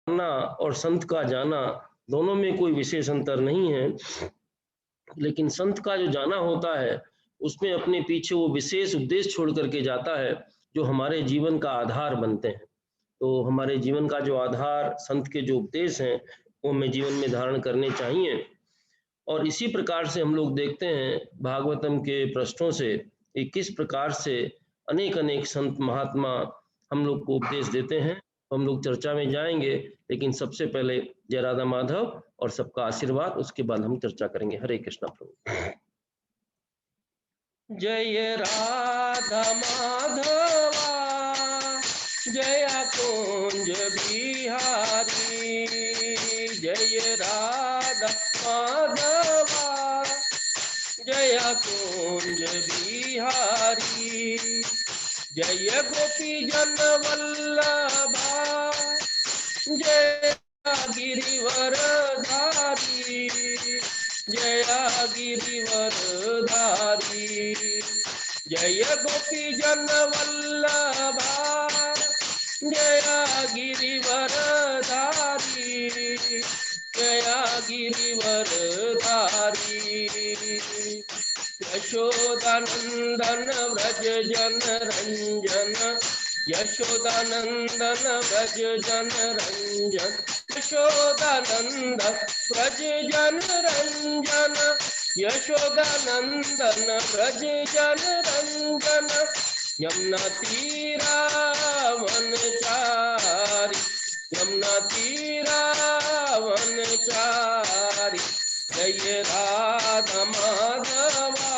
और संत का जाना दोनों में कोई विशेष अंतर नहीं है, लेकिन संत का जो जाना होता है उसमें अपने पीछे वो विशेष उपदेश छोड़ करके जाता है जो हमारे जीवन का आधार बनते हैं। तो हमारे जीवन का जो आधार संत के जो उपदेश हैं वो हमें जीवन में धारण करने चाहिए। और इसी प्रकार से हम लोग देखते हैं भागवतम के पृष्ठों से कि किस प्रकार से अनेक अनेक संत महात्मा हम लोग को उपदेश देते हैं। हम लोग चर्चा में जाएंगे, लेकिन सबसे पहले जय राधा माधव और सबका आशीर्वाद, उसके बाद हम चर्चा करेंगे। हरे कृष्णा प्रभु। जय राधा माधवा जय कुंज बिहारी, जय राधा माधवा जय कुंज बिहारी, जय गोपी जन वल्लभा जय गिरिवर धारी, जय गिरिवर धारी, जय गोपी जन वल्लभा जय गिरिवर धारी, जय गिरिवर धारी, यशोदानंदन व्रज जन रंजन, यशोदानंदन व्रज जन रंजन, यशोदानंदन व्रज जन रंजन, यशोदानंदन व्रज जन रंजन, यमुना तीरा वनचारी, यमुना तीरा वनचारी, जय राधा माधवा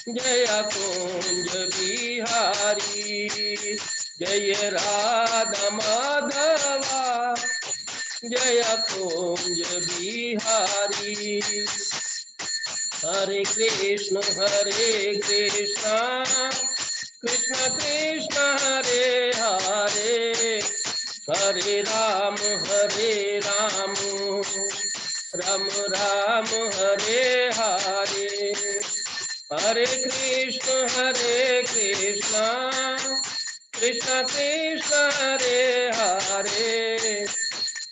जय कुंज बिहारी, जय राधा माधवा जय कुंज बिहारी। हरे कृष्ण कृष्ण कृष्ण हरे हरे, हरे राम राम राम हरे हरे, हरे कृष्ण कृष्ण कृष्ण हरे हरे,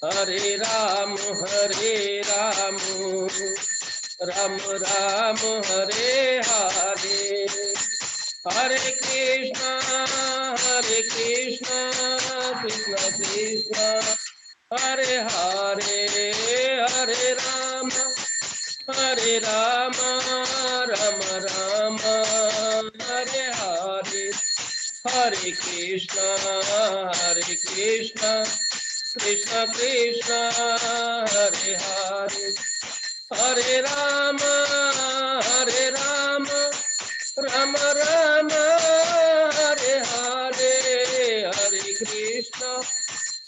हरे राम राम राम हरे हरे, हरे कृष्ण कृष्ण कृष्ण हरे हरे, हरे राम राम राम हरे हरे, हरे कृष्ण कृष्ण कृष्ण हरे हरे, हरे राम राम राम हरे हरे,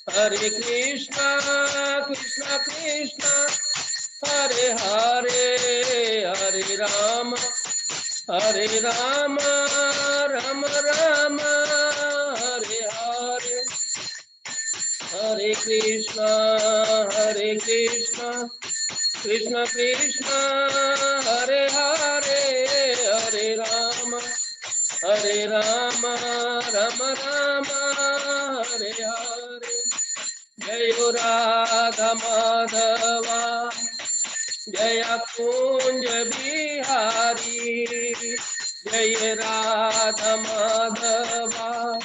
हरे कृष्ण कृष्ण कृष्ण हरे हरे, हरे राम राम राम हरे हरे, हरे कृष्ण कृष्ण कृष्ण हरे हरे, हरे राम राम राम हरे हरे, जय राधा माधवा जय कुंज बिहारी, जय राधा माधवा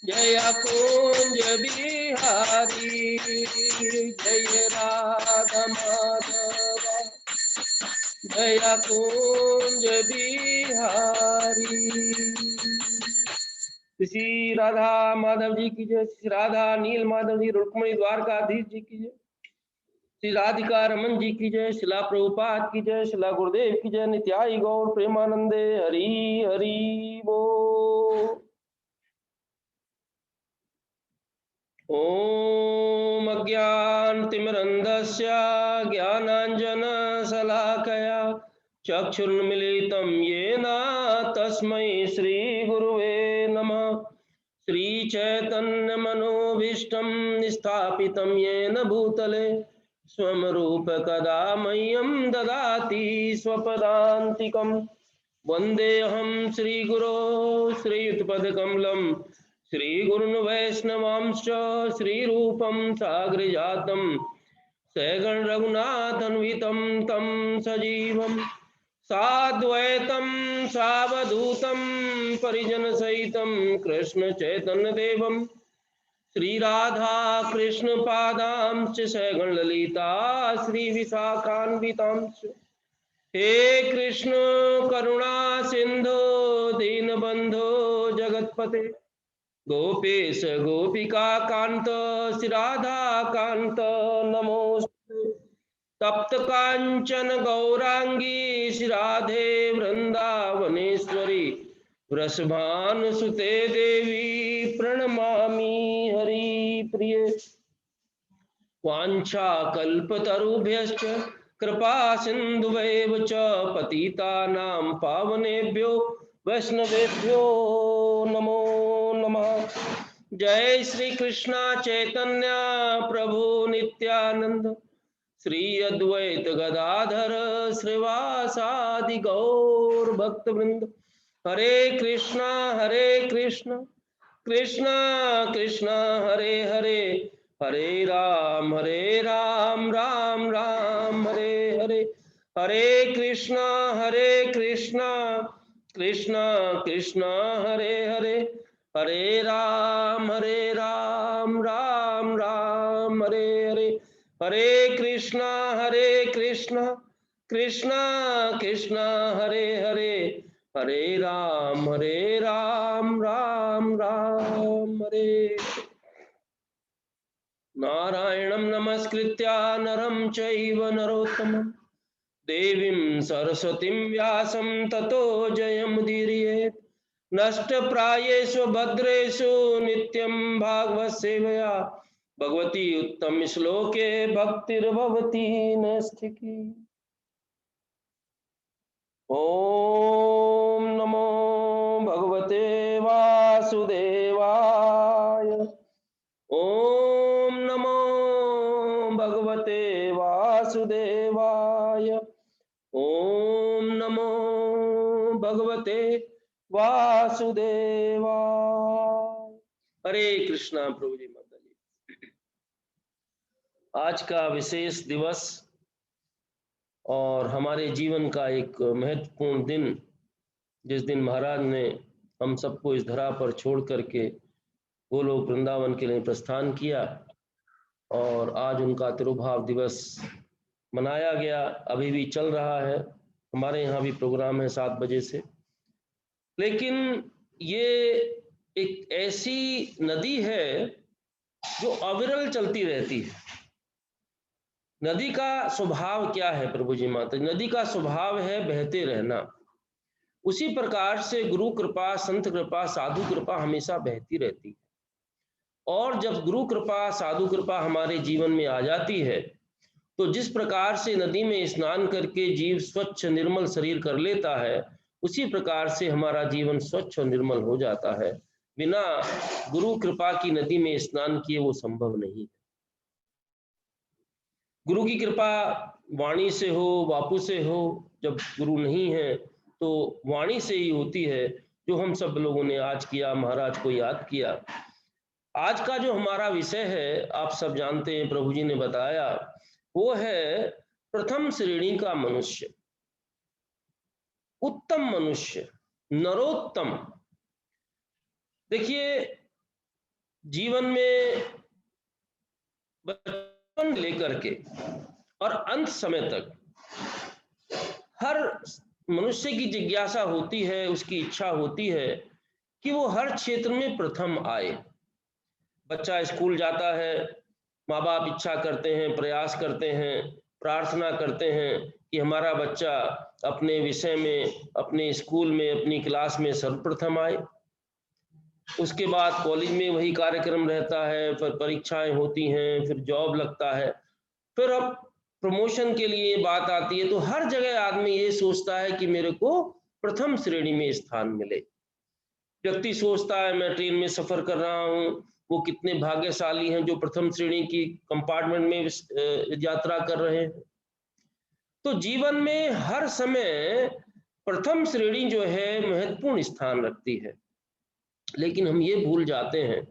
जय कुंज बिहारी, जय राधा माधवा जय कुंज बिहारी। श्री राधा माधव जी की जय, श्री राधा नील माधव जी रुक्मणी द्वारकाधीश जी की जय, श्री राधिका रमन जी की जय, शिला प्रभुपाद की जय, शिला गुरुदेव की जय, नित्याई गौर प्रेमानंदे हरि हरि बोल। ओम अज्ञानतिमिरन्धस्य ज्ञानाञ्जनशलाकया चक्षुर्मिलितं येन तस्मै श्रीगुरुवे नमः। श्रीचैतन्यमनोभीष्टं स्थापितं येन भूतले स्वं रूप कदा मह्यं ददाति स्वपदान्तिकम्। वन्देऽहं श्रीगुरो श्रीयुतपदकमलं श्रीगुरुन् वैष्णवांश्च श्रीरूपं साग्रजातं सगण रघुनाथन्वितं तं सजीवं साद्वैतं सावधूतं परिजनसहितं कृष्ण चैतन्यदेवं श्री राधा कृष्ण पादांश्च सगण ललिता श्री विशाखान्वितांश्च हे कृष्ण करुणा सिंधु दीनबंधो जगतपते गोपेश गोपिका कांत श्री राधा कांत नमोस्तुते तप्त कांचन गौरांगी श्री राधे वृंदावनेश्वरी वृषभानुसुते देवी प्रणमामि हरि प्रिय वाञ्छा कल्पतरुभ्यश्च कृपा सिन्धुवैव च पतितानां पावनेभ्यो वैष्णवेभ्यो नमो नमः। जय श्री कृष्ण चैतन्य प्रभु नित्यानंद श्री अद्वैत गदाधर श्रीवासादि गौर भक्तवृंद। हरे कृष्णा कृष्ण कृष्ण हरे हरे, हरे राम राम राम हरे हरे। हरे कृष्णा कृष्ण कृष्ण हरे हरे, हरे राम राम राम हरे हरे। हरे कृष्णा कृष्ण कृष्ण हरे हरे, हरे राम राम हरे। नारायणं नमस्कृत्य नरं चैव नरोत्तमं देवीं सरस्वतीं व्यासं ततो जयमुदीरयेत्। नष्टप्रायेषु भद्रेषु नित्यं भागवत सेवया भगवती उत्तम श्लोके भक्तिर्भवती नैष्ठिकी। ओम नमो भगवते वासुदेवाय। ओम नमो भगवते वासुदेवाय। ओम नमो भगवते वासुदेवाय। हरे कृष्णा। प्रभु जी माता जी, आज का विशेष दिवस और हमारे जीवन का एक महत्वपूर्ण दिन, जिस दिन महाराज ने हम सबको इस धरा पर छोड़ करके गोलोक वृंदावन के लिए प्रस्थान किया और आज उनका तिरुभाव दिवस मनाया गया। अभी भी चल रहा है, हमारे यहाँ भी प्रोग्राम है 7 बजे से। लेकिन ये एक ऐसी नदी है जो अविरल चलती रहती है। नदी का स्वभाव क्या है प्रभु जी माता? नदी का स्वभाव है बहते रहना। उसी प्रकार से गुरु कृपा, संत कृपा, साधु कृपा हमेशा बहती रहती है। और जब गुरु कृपा, साधु कृपा हमारे जीवन में आ जाती है तो जिस प्रकार से नदी में स्नान करके जीव स्वच्छ निर्मल शरीर कर लेता है, उसी प्रकार से हमारा जीवन स्वच्छ और निर्मल हो जाता है। बिना गुरु कृपा की नदी में स्नान किए वो संभव नहीं। गुरु की कृपा वाणी से हो, बापू से हो। जब गुरु नहीं है तो वाणी से ही होती है, जो हम सब लोगों ने आज किया, महाराज को याद किया। आज का जो हमारा विषय है आप सब जानते हैं, प्रभु जी ने बताया, वो है प्रथम श्रेणी का मनुष्य, उत्तम मनुष्य, नरोत्तम। देखिए, जीवन में बचपन लेकर के और अंत समय तक हर मनुष्य की जिज्ञासा होती है, उसकी इच्छा होती है कि वो हर क्षेत्र में प्रथम आए। बच्चा स्कूल जाता है, माँ बाप इच्छा करते हैं, प्रयास करते हैं, प्रार्थना करते हैं कि हमारा बच्चा अपने विषय में, अपने स्कूल में, अपनी क्लास में सर्वप्रथम आए। उसके बाद कॉलेज में वही कार्यक्रम रहता है, फिर परीक्षाएं होती हैं, फिर जॉब लगता है, फिर अब प्रमोशन के लिए बात आती है तो हर जगह आदमी ये सोचता है कि मेरे को प्रथम श्रेणी में स्थान मिले। व्यक्ति सोचता है मैं ट्रेन में सफर कर रहा हूँ, वो कितने भाग्यशाली हैं जो प्रथम श्रेणी की कंपार्टमेंट में यात्रा कर रहे हैं। तो जीवन में हर समय प्रथम श्रेणी जो है महत्वपूर्ण स्थान रखती है। लेकिन हम ये भूल जाते हैं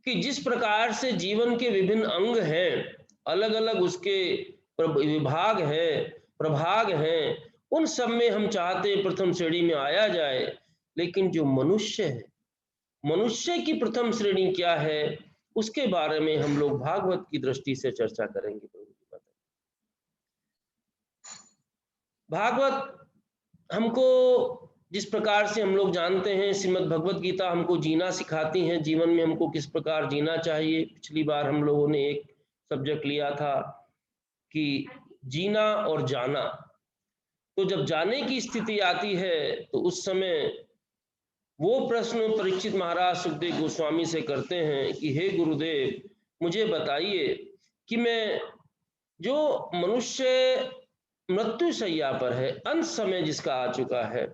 कि जिस प्रकार से जीवन के विभिन्न अंग हैं, अलग अलग उसके विभाग है, प्रभाग हैं, उन सब में हम चाहते हैं प्रथम श्रेणी में आया जाए। लेकिन जो मनुष्य है, मनुष्य की प्रथम श्रेणी क्या है, उसके बारे में हम लोग भागवत की दृष्टि से चर्चा करेंगे। प्रभु जी बताइए। भागवत हमको जिस प्रकार से हम लोग जानते हैं, श्रीमद् भगवत गीता हमको जीना सिखाती है, जीवन में हमको किस प्रकार जीना चाहिए। पिछली बार हम लोगों ने एक सब्जेक्ट लिया था कि जीना और जाना। तो जब जाने की स्थिति आती है तो उस समय वो प्रश्न परीक्षित महाराज सुखदेव गोस्वामी से करते हैं कि हे गुरुदेव, मुझे बताइए कि मैं जो मनुष्य मृत्यु शैया पर है, अंत समय जिसका आ चुका है,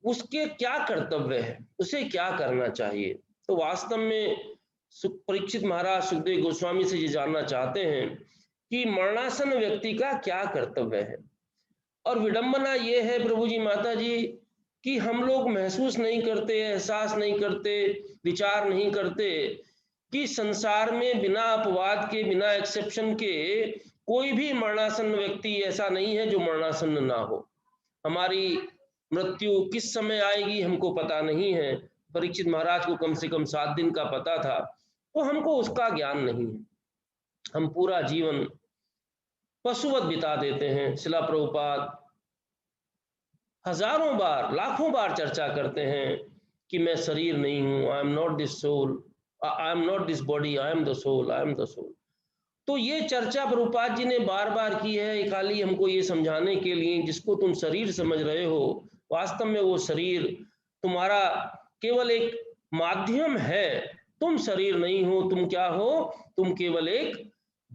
उसके क्या कर्तव्य है, उसे क्या करना चाहिए। तो वास्तव में परीक्षित महाराज सुखदेव गोस्वामी से ये जानना चाहते हैं कि मरणासन व्यक्ति का क्या कर्तव्य है। और विडंबना ये है प्रभु जी, माता जी, कि हम लोग महसूस नहीं करते, एहसास नहीं करते, विचार नहीं करते कि संसार में बिना अपवाद के, बिना एक्सेप्शन के कोई भी मरणासन व्यक्ति ऐसा नहीं है जो मरणासन ना हो। हमारी मृत्यु किस समय आएगी हमको पता नहीं है। परीक्षित महाराज को कम से कम 7 दिन का पता था, तो हमको उसका ज्ञान नहीं है। हम पूरा जीवन पशुवत बिता देते हैं। शिला प्रभुपाद हजारों बार, लाखों बार चर्चा करते हैं कि मैं शरीर नहीं हूं, I am not this soul, I am not this body, I am the soul, I am the soul. तो ये चर्चा प्रभुपाद जी ने बार बार की है, खाली हमको ये समझाने के लिए जिसको तुम शरीर समझ रहे हो, वास्तव में वो शरीर तुम्हारा केवल एक माध्यम है। तुम शरीर नहीं हो, तुम क्या हो, तुम केवल एक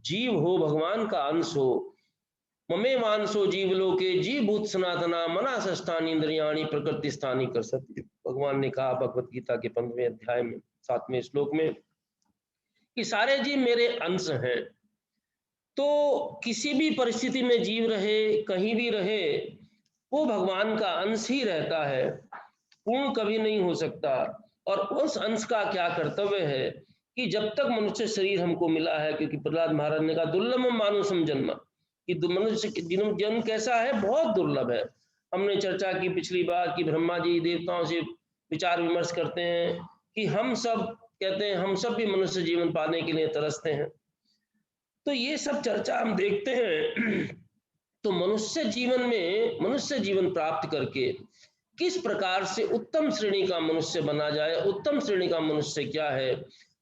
जीव हो, भगवान का अंश हो। ममे मानसो जीवलोके जीवभूत सनातना मना सष्टानी इंद्रियाणी प्रकृति स्थानी कर सकती। भगवान ने कहा भगवत गीता के 15वें अध्याय में 7वें श्लोक में कि सारे जीव मेरे अंश हैं। तो किसी भी परिस्थिति में जीव रहे, कहीं भी रहे, वो भगवान का अंश ही रहता है, पूर्ण कभी नहीं हो सकता। और उस अंश का क्या कर्तव्य है कि जब तक मनुष्य शरीर हमको मिला है, क्योंकि प्रहलाद महाराज ने कहा दुर्लभम मानुषम जन्म, कि मनुष्य जन्म कैसा है, बहुत दुर्लभ है। हमने चर्चा की पिछली बार कि ब्रह्मा जी देवताओं से विचार विमर्श करते हैं कि हम सब कहते हैं हम सब भी मनुष्य जीवन पाने के लिए तरसते हैं। तो ये सब चर्चा हम देखते हैं। तो मनुष्य जीवन में, मनुष्य जीवन प्राप्त करके किस प्रकार से उत्तम श्रेणी का मनुष्य बना जाए, उत्तम श्रेणी का मनुष्य क्या है।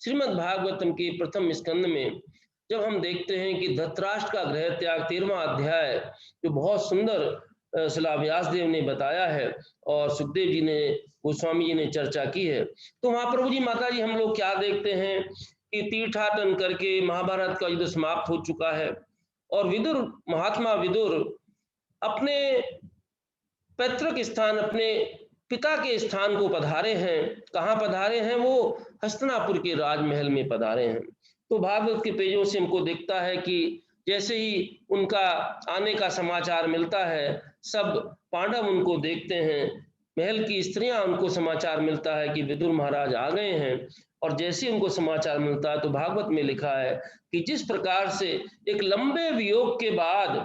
श्रीमद् भागवतम के प्रथम स्कंद में जब हम देखते हैं कि धृतराष्ट्र का गृह त्याग 13वां अध्याय, जो बहुत सुंदर शिला व्यास देव ने बताया है और सुखदेव जी ने, गोस्वामी जी ने चर्चा की है, तो वहां प्रभु जी माता जी हम लोग क्या देखते हैं कि तीर्थाटन करके महाभारत का युद्ध समाप्त हो चुका है और विदुर, महात्मा विदुर अपने पैतृक स्थान, अपने पिता के स्थान को पधारे हैं। कहाँ पधारे हैं? वो हस्तिनापुर के राजमहल में पधारे हैं। तो भागवत के पेजों से हमको दिखता है कि जैसे ही उनका आने का समाचार मिलता है, सब पांडव उनको देखते हैं, महल की स्त्रियां उनको समाचार मिलता है कि विदुर महाराज आ गए हैं। और जैसे उनको समाचार मिलता है तो भागवत में लिखा है कि जिस प्रकार से एक लंबे वियोग के बाद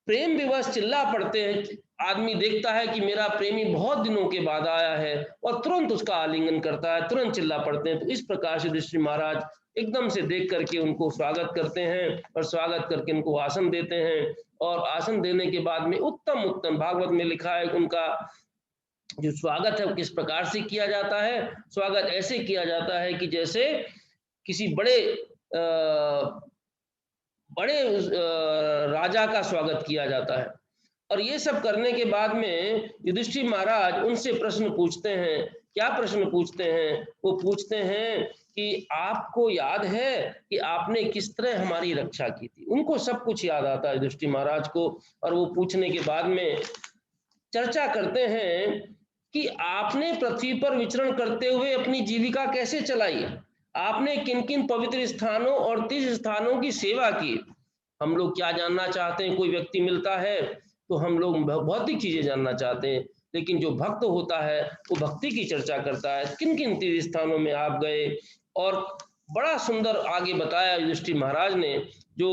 प्रेम विवश चिल्ला पड़ते हैं, आदमी देखता है कि मेरा प्रेमी बहुत दिनों के बाद आया है और तुरंत उसका आलिंगन करता है, तुरंत चिल्ला पड़ते हैं। तो इस प्रकार से युधिष्ठिर महाराज एकदम से देख करके उनको स्वागत करते हैं और स्वागत करके उनको आसन देते हैं। और आसन देने के बाद में उत्तम उत्तम, भागवत में लिखा है उनका जो स्वागत है वो किस प्रकार से किया जाता है। स्वागत ऐसे किया जाता है कि जैसे किसी बड़े राजा का स्वागत किया जाता है। और ये सब करने के बाद में युधिष्ठिर महाराज उनसे प्रश्न पूछते हैं। क्या प्रश्न पूछते हैं? वो पूछते हैं कि आपको याद है कि आपने किस तरह हमारी रक्षा की थी। उनको सब कुछ याद आता है युधिष्ठिर महाराज को। और वो पूछने के बाद में चर्चा करते हैं कि आपने पृथ्वी पर विचरण करते हुए अपनी जीविका कैसे चलाई, आपने किन किन पवित्र स्थानों और तीर्थ स्थानों की सेवा की। हम लोग क्या जानना चाहते हैं? कोई व्यक्ति मिलता है तो हम लोग भौतिक चीजें जानना चाहते हैं, लेकिन जो भक्त होता है वो भक्ति की चर्चा करता है। किन किन तीर्थ स्थानों में आप गए, और बड़ा सुंदर आगे बताया युधिष्ठिर महाराज ने, जो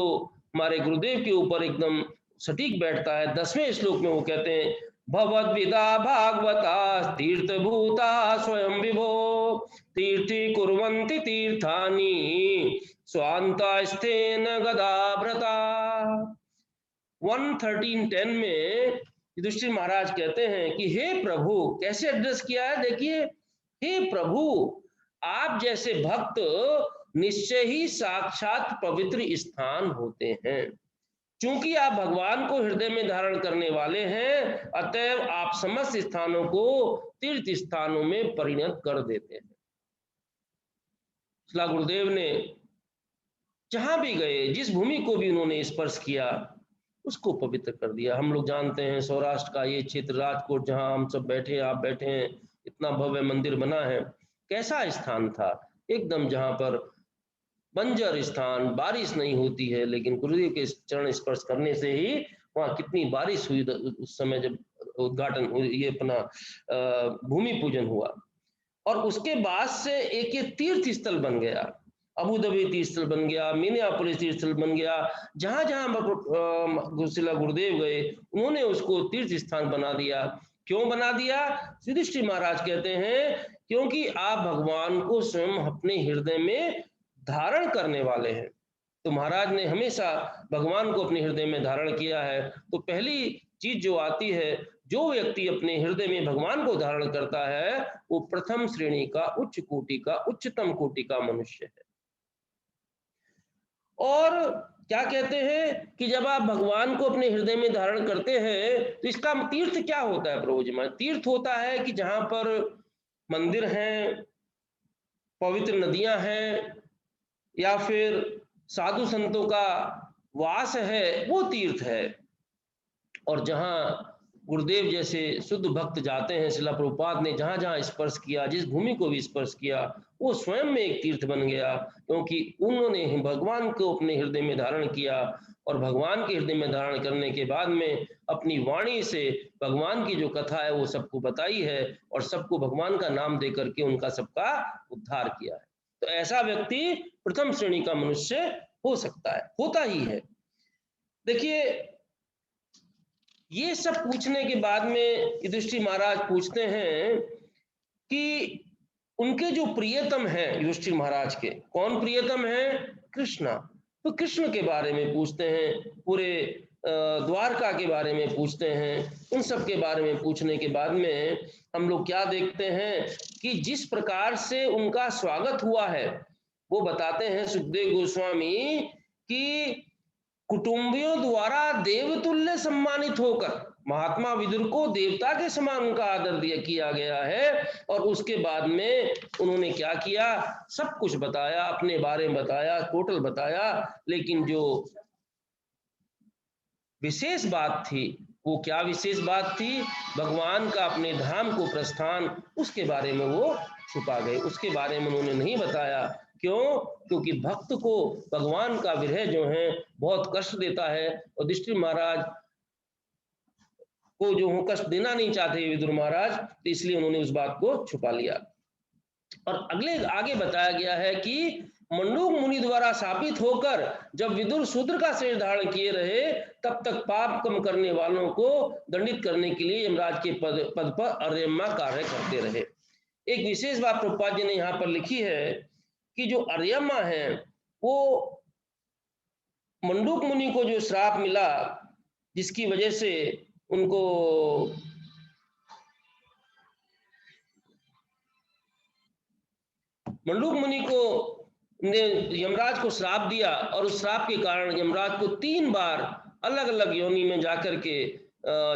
हमारे गुरुदेव के ऊपर एकदम सटीक बैठता है। 10वें श्लोक में वो कहते हैं, भगवद्विदा भागवता तीर्थभूता स्वयं विभो तीर्थी कुर्वन्ति तीर्थानि स्वान्तास्तेन गदाव्रता। 113:10 में युधिष्ठिर महाराज कहते हैं कि हे प्रभु, कैसे एड्रेस किया है देखिए, हे प्रभु, आप जैसे भक्त निश्चय ही साक्षात पवित्र स्थान होते हैं। चूंकि आप भगवान को हृदय में धारण करने वाले हैं, अतएव आप समस्त स्थानों को तीर्थ स्थानों में परिणत कर देते हैं। श्री गुरुदेव ने जहां भी गए, जिस भूमि को भी उन्होंने स्पर्श किया, उसको पवित्र कर दिया। हम लोग जानते हैं सौराष्ट्र का ये क्षेत्र, राजकोट, जहां हम सब बैठे, आप बैठे हैं, इतना भव्य मंदिर बना है। कैसा स्थान था, एकदम जहां पर बंजर स्थान, बारिश नहीं होती है, लेकिन गुरुदेव के चरण स्पर्श करने से ही वहां कितनी बारिश हुई उस समय जब उद्घाटन, ये अपना भूमि पूजन हुआ। और उसके बाद से एक ये तीर्थ स्थल बन गया, अबू धाबी तीर्थ स्थल बन गया, मिनियापोलिस तीर्थ स्थल बन गया। जहां जहां श्रील गुरुदेव गए, उन्होंने उसको तीर्थ स्थान बना दिया। क्यों बना दिया? युधिष्ठिर महाराज कहते हैं, क्योंकि आप भगवान को स्वयं अपने हृदय में धारण करने वाले हैं। तो महाराज ने हमेशा भगवान को अपने हृदय में धारण किया है। तो पहली चीज जो आती है, जो व्यक्ति अपने हृदय में भगवान को धारण करता है, वो प्रथम श्रेणी का, उच्च कोटि का, उच्चतम कोटि का मनुष्य है। और क्या कहते हैं कि जब आप भगवान को अपने हृदय में धारण करते हैं, तो इसका तीर्थ क्या होता है प्रभु जी महाराज? तीर्थ होता है कि जहां पर मंदिर हैं, पवित्र नदियां हैं, या फिर साधु संतों का वास है, वो तीर्थ है। और जहां गुरुदेव जैसे शुद्ध भक्त जाते हैं, श्रील प्रभुपाद ने जहां जहां स्पर्श किया, जिस भूमि को भी स्पर्श किया, वो स्वयं में एक तीर्थ बन गया, क्योंकि उन्होंने भगवान को अपने हृदय में धारण किया। और भगवान के हृदय में धारण करने के बाद में अपनी वाणी से भगवान की जो कथा है वो सबको बताई है, और सबको भगवान का नाम दे करके उनका सबका उद्धार किया है। तो ऐसा व्यक्ति प्रथम श्रेणी का मनुष्य हो सकता है, होता ही है। देखिए, ये सब पूछने के बाद में युधिष्ठिर महाराज पूछते हैं कि उनके जो प्रियतम हैं युधिष्ठिर महाराज के, कौन प्रियतम है? कृष्णा। तो कृष्ण के बारे में पूछते हैं, पूरे द्वारका के बारे में पूछते हैं। उन सब के बारे में पूछने के बाद में हम लोग क्या देखते हैं कि जिस प्रकार से उनका स्वागत हुआ है, वो बताते हैं सुखदेव गोस्वामी कि कुटुंबियों द्वारा देवतुल्य सम्मानित होकर महात्मा विदुर को देवता के समान उनका आदर किया गया है। और उसके बाद में उन्होंने क्या किया, सब कुछ बताया, अपने बारे में बताया, टोटल बताया। लेकिन जो विशेष बात थी, वो क्या विशेष बात थी? भगवान का अपने धाम को प्रस्थान, उसके बारे में वो छुपा गए, उसके बारे में उन्होंने नहीं बताया। क्यों? क्योंकि भक्त को भगवान का विरह जो है बहुत कष्ट देता है, और युधिष्ठिर महाराज को जो कष्ट देना नहीं चाहते विदुर महाराज, तो इसलिए उन्होंने उस बात को छुपा लिया। और आगे बताया गया है कि मंडूक मुनि द्वारा शापित होकर जब विदुर शूद्र का शरीर धारण किए रहे, तब तक पाप कम करने वालों को दंडित करने के लिए यमराज के पद पर अर्यमा कार्य करते रहे। एक विशेष बात प्रभुपाद जी ने यहाँ पर लिखी है कि जो अर्यमा है, वो मंडूक मुनि को जो श्राप मिला, जिसकी वजह से उनको मंडूक मुनि को ने यमराज को श्राप दिया, और उस श्राप के कारण यमराज को 3 बार अलग अलग योनि में जाकर के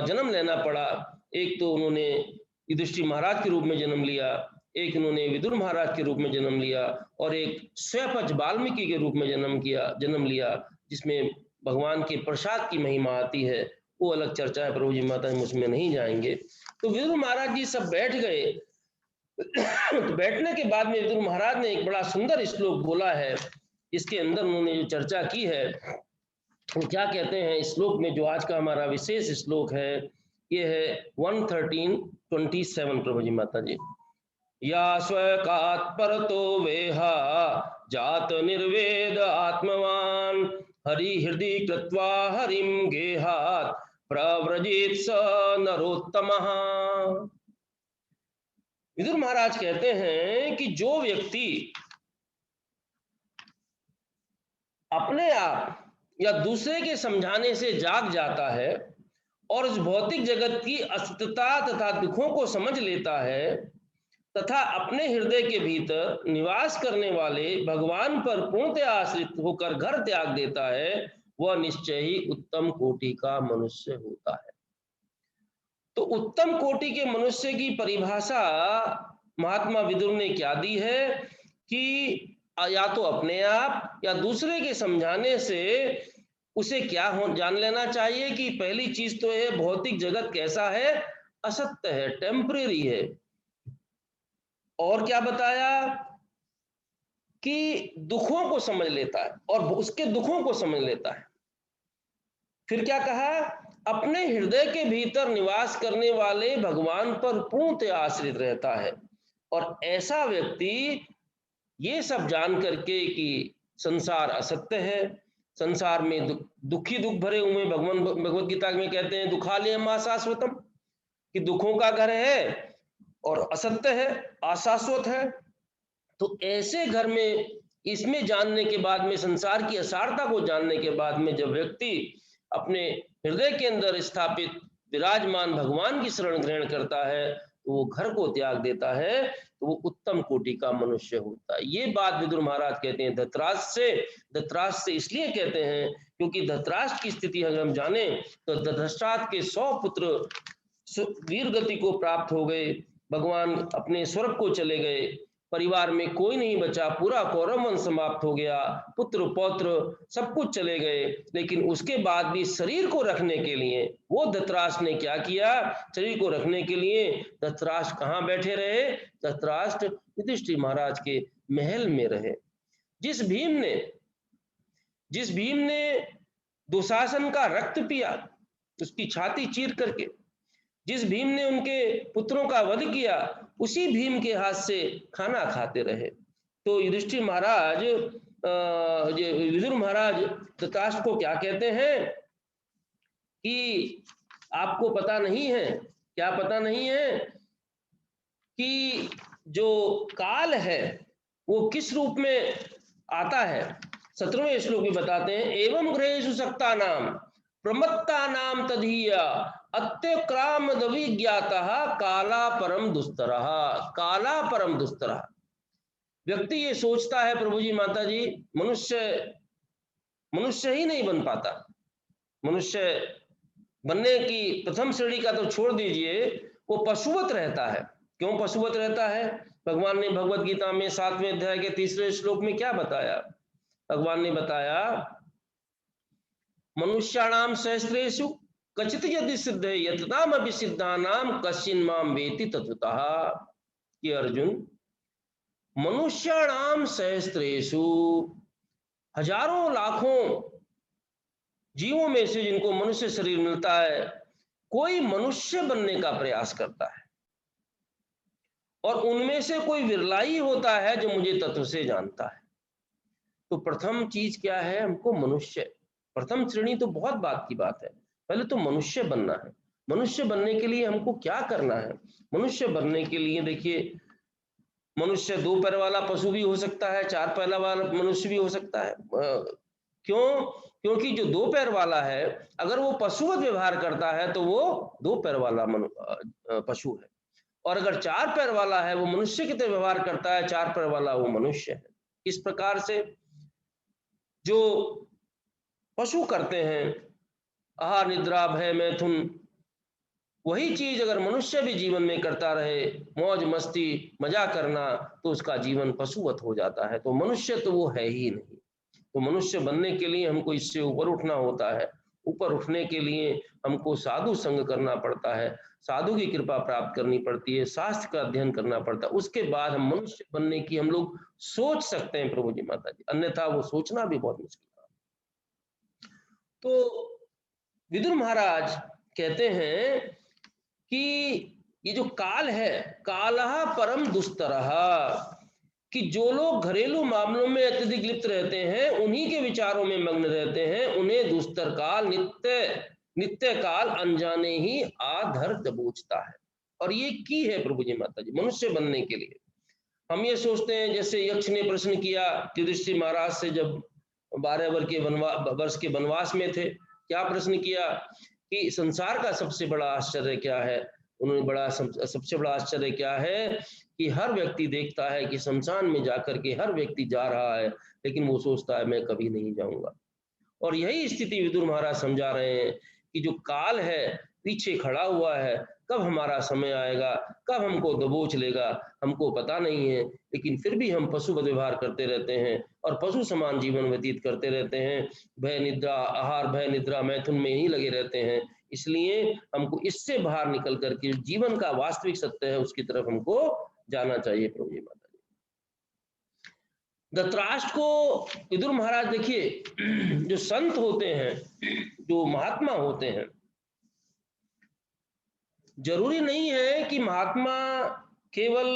जन्म लेना पड़ा। एक तो उन्होंने युधिष्ठिर महाराज के रूप में जन्म लिया, एक उन्होंने विदुर महाराज के रूप में जन्म लिया, और एक स्वयं वाल्मीकि के रूप में जन्म लिया, जिसमें भगवान के प्रसाद की महिमा आती है। वो अलग चर्चा है, प्रभु जी माता हम उसमें नहीं जाएंगे। तो विदुर महाराज जी सब बैठ गए। तो बैठने के बाद में विदुर महाराज ने एक बड़ा सुंदर श्लोक बोला है, इसके अंदर उन्होंने जो चर्चा की है, वो क्या कहते हैं इस श्लोक में, जो आज का हमारा विशेष श्लोक है ये है 113:27 प्रभु जी माता जी। या स्वकात् परतो वेहा जात निर्वेद आत्मवान हरि हृदय कृत्वा हरिम गेहात् प्रव्रजेत स नरोत्तमः। विदुर महाराज कहते हैं कि जो व्यक्ति अपने आप या दूसरे के समझाने से जाग जाता है और इस भौतिक जगत की अस्तित्वता तथा दुखों को समझ लेता है तथा अपने हृदय के भीतर निवास करने वाले भगवान पर पूर्णतः आश्रित होकर घर त्याग देता है, वह निश्चय ही उत्तम कोटि का मनुष्य होता है। तो उत्तम कोटि के मनुष्य की परिभाषा महात्मा विदुर ने क्या दी है कि या तो अपने आप या दूसरे के समझाने से उसे क्या जान लेना चाहिए कि पहली चीज तो है भौतिक जगत कैसा है, असत्य है, टेम्परेरी है। और क्या बताया कि दुखों को समझ लेता है और उसके दुखों को समझ लेता है। फिर क्या कहा, अपने हृदय के भीतर निवास करने वाले भगवान पर पूर्णतः आश्रित रहता है। और ऐसा व्यक्ति ये सब जान करके कि संसार असत्य है, संसार में दुखी दुख भरे हुए, भगवान भगवत गीता में कहते हैं दुखालयम अशाश्वतम, कि दुखों का घर है और असत्य है, अशाश्वत है। तो ऐसे घर में इसमें जानने के बाद में, संसार की असारता को जानने के बाद में, जब व्यक्ति अपने हृदय के अंदर स्थापित विराजमान भगवान की शरण ग्रहण करता है तो वो घर को त्याग देता है, तो वो उत्तम कोटि का मनुष्य होता है। ये बात विदुर महाराज कहते हैं धृतराष्ट्र से इसलिए कहते हैं क्योंकि धृतराष्ट्र की स्थिति अगर हम जाने तो धृतराष्ट्र के 100 पुत्र वीर गति को प्राप्त हो गए, भगवान अपने स्वर्ग को चले गए, परिवार में कोई नहीं बचा, पूरा कौरव वंश समाप्त हो गया, पुत्र पौत्र सब कुछ चले गए। लेकिन उसके बाद भी शरीर को रखने के लिए वो धृतराष्ट्र ने क्या किया, शरीर को रखने के लिए धृतराष्ट्र कहाँ बैठे रहे, धृतराष्ट्र युधिष्ठिर महाराज के महल में रहे। जिस भीम ने दुशासन का रक्त पिया, उसकी छाती चीर करके, जिस भीम ने उनके पुत्रों का वध किया, उसी भीम के हाथ से खाना खाते रहे। तो युधिष्ठिर महाराज विदुर महाराज धृतराष्ट्र को क्या कहते हैं कि आपको पता नहीं है, क्या पता नहीं है कि जो काल है वो किस रूप में आता है। 17वें श्लोक में बताते हैं, एवं ग्रहेषु सक्ता नाम प्रमत्ता नाम तदीया अत्यक्रामदविज्ञातः काला परम दुस्तरः। काला परम दुस्तरः, व्यक्ति ये सोचता है प्रभु जी माता जी, मनुष्य ही नहीं बन पाता। मनुष्य बनने की प्रथम श्रेणी का तो छोड़ दीजिए, वो पशुवत रहता है। क्यों पशुवत रहता है? भगवान ने भगवत गीता में 7वें अध्याय के 3रे श्लोक में क्या बताया? भगवान ने बताया, मनुष्याणाम सहस्रेषु कचित यदि सिद्ध यतनाम अभिसिद्धानाम कश्चिन माम वेति तत्वतः। कि अर्जुन, मनुष्याणाम सहस्रेषु, हजारों लाखों जीवों में से जिनको मनुष्य शरीर मिलता है, कोई मनुष्य बनने का प्रयास करता है और उनमें से कोई विरला ही होता है जो मुझे तत्व से जानता है। तो प्रथम चीज क्या है? हमको मनुष्य, प्रथम श्रेणी तो बहुत बात की बात है, पहले तो मनुष्य बनना है। मनुष्य बनने के लिए हमको क्या करना है? मनुष्य बनने के लिए देखिए, मनुष्य 2 पैर वाला पशु भी हो सकता है, 4 पैर वाला मनुष्य भी हो सकता है। क्यों? क्योंकि जो 2 पैर वाला है, अगर वो पशुवत व्यवहार करता है तो वो 2 पैर वाला पशु है, और अगर 4 पैर वाला है वो मनुष्य की तरह व्यवहार करता है, 4 पैर वाला वो मनुष्य है। इस प्रकार से जो पशु करते हैं, आहार निद्रा भय मैथुन, वही चीज अगर मनुष्य भी जीवन में करता रहे, मौज मस्ती मजा करना, तो उसका जीवन पशुवत हो जाता है। तो मनुष्य तो वो है ही नहीं। तो मनुष्य बनने के लिए हमको इससे ऊपर उठना होता है। ऊपर उठने के लिए हमको साधु संग करना पड़ता है, साधु की कृपा प्राप्त करनी पड़ती है, शास्त्र का अध्ययन करना पड़ता है। उसके बाद हम मनुष्य बनने की हम लोग सोच सकते हैं प्रभु जी माता जी, अन्यथा वो सोचना भी बहुत मुश्किल है। तो विदुर महाराज कहते हैं कि ये जो काल है, कालः परम दुस्तरः, कि जो लोग घरेलू मामलों में अत्यधिक लिप्त रहते हैं, उन्हीं के विचारों में मग्न रहते हैं, उन्हें दुस्तर काल नित्य नित्य काल अनजाने ही आधर दबोचता है। और ये की है प्रभु जी माता जी मनुष्य बनने के लिए। हम ये सोचते हैं, जैसे यक्ष ने प्रश्न किया युधिष्ठिर महाराज से जब 12 वर्ष के वनवास में थे, क्या प्रश्न किया कि संसार का सबसे बड़ा आश्चर्य क्या है? उन्होंने सबसे बड़ा आश्चर्य क्या है कि हर व्यक्ति देखता है कि शमशान में जाकर के हर व्यक्ति जा रहा है, लेकिन वो सोचता है मैं कभी नहीं जाऊंगा। और यही स्थिति विदुर महाराज समझा रहे हैं कि जो काल है पीछे खड़ा हुआ है, कब हमारा समय आएगा, कब हमको दबोच लेगा, हमको पता नहीं है, लेकिन फिर भी हम पशुवत व्यवहार करते रहते हैं और पशु समान जीवन व्यतीत करते रहते हैं। भय निद्रा आहार, भय निद्रा मैथुन में ही लगे रहते हैं। इसलिए हमको इससे बाहर निकल करके जीवन का वास्तविक सत्य है उसकी तरफ हमको जाना चाहिए। प्रभु जी माता जी, धृतराष्ट्र को विदुर महाराज देखिए, जो संत होते हैं, जो महात्मा होते हैं, जरूरी नहीं है कि महात्मा केवल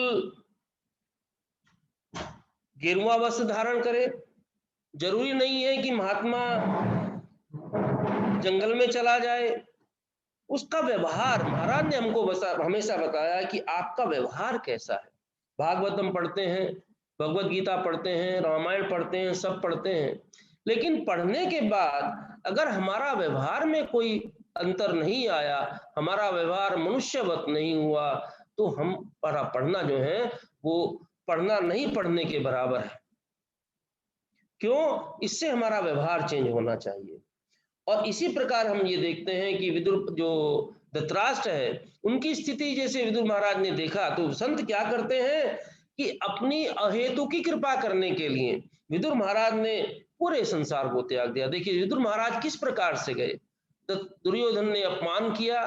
गेरुआ वस्त्र धारण करे, जरूरी नहीं है कि महात्मा जंगल में चला जाए। उसका व्यवहार महाराज ने हमको हमेशा बताया कि आपका व्यवहार कैसा है। भागवतम पढ़ते हैं, भगवत गीता पढ़ते हैं, रामायण पढ़ते हैं, सब पढ़ते हैं, लेकिन पढ़ने के बाद अगर हमारा व्यवहार में कोई अंतर नहीं आया, हमारा व्यवहार मनुष्यवत नहीं हुआ, तो हम पढ़ना जो है वो पढ़ना नहीं पढ़ने के बराबर है। क्यों? इससे हमारा व्यवहार चेंज होना चाहिए। और इसी प्रकार हम ये देखते हैं कि विदुर जो धृतराष्ट्र है, उनकी स्थिति जैसे विदुर महाराज ने देखा, तो संत क्या करते हैं कि अपनी अहेतु की कृपा करने के लिए विदुर महाराज ने पूरे संसार को त्याग दिया। देखिए विदुर महाराज किस प्रकार से गए। दुर्योधन ने अपमान किया,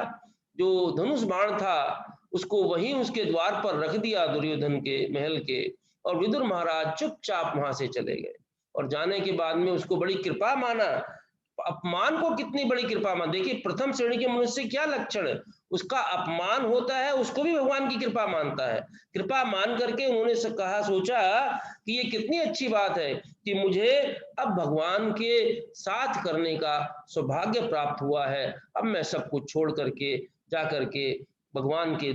जो धनुष बाण था उसको वहीं उसके द्वार पर रख दिया दुर्योधन के महल के, और विदुर महाराज चुपचाप वहां से चले गए। और जाने के बाद में उसको बड़ी कृपा माना, अपमान को कितनी बड़ी कृपा मान। देखिए प्रथम श्रेणी के मनुष्य क्या लक्षण है, उसका अपमान होता है, उसको भी भगवान की कृपा मानता है। कृपा मान करके उन्होंने सोचा कि ये कितनी अच्छी बात है कि मुझे अब भगवान के साथ करने का सौभाग्य प्राप्त हुआ है। अब मैं सब कुछ छोड़ करके जा करके भगवान के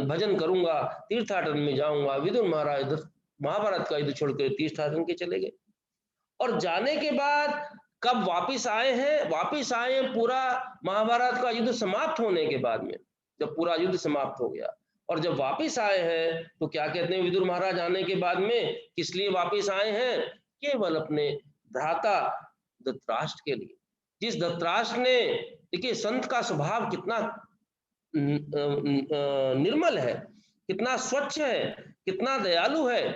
भजन करूंगा, तीर्थाटन में जाऊंगा। विदुर महाराज महाभारत का युद्ध छोड़कर तीर्थाटन के चले गए। और जाने के बाद कब वापिस आए हैं? वापिस आए हैं पूरा महाभारत का युद्ध समाप्त होने के बाद में, जब पूरा युद्ध समाप्त हो गया। और जब वापिस आए हैं तो क्या कहते हैं विदुर महाराज आने के बाद में, किस लिए वापिस आए हैं? केवल अपने भ्राता धृतराष्ट्र के लिए। जिस धृतराष्ट्र ने, देखिए संत का स्वभाव कितना निर्मल है, कितना स्वच्छ है, कितना दयालु है,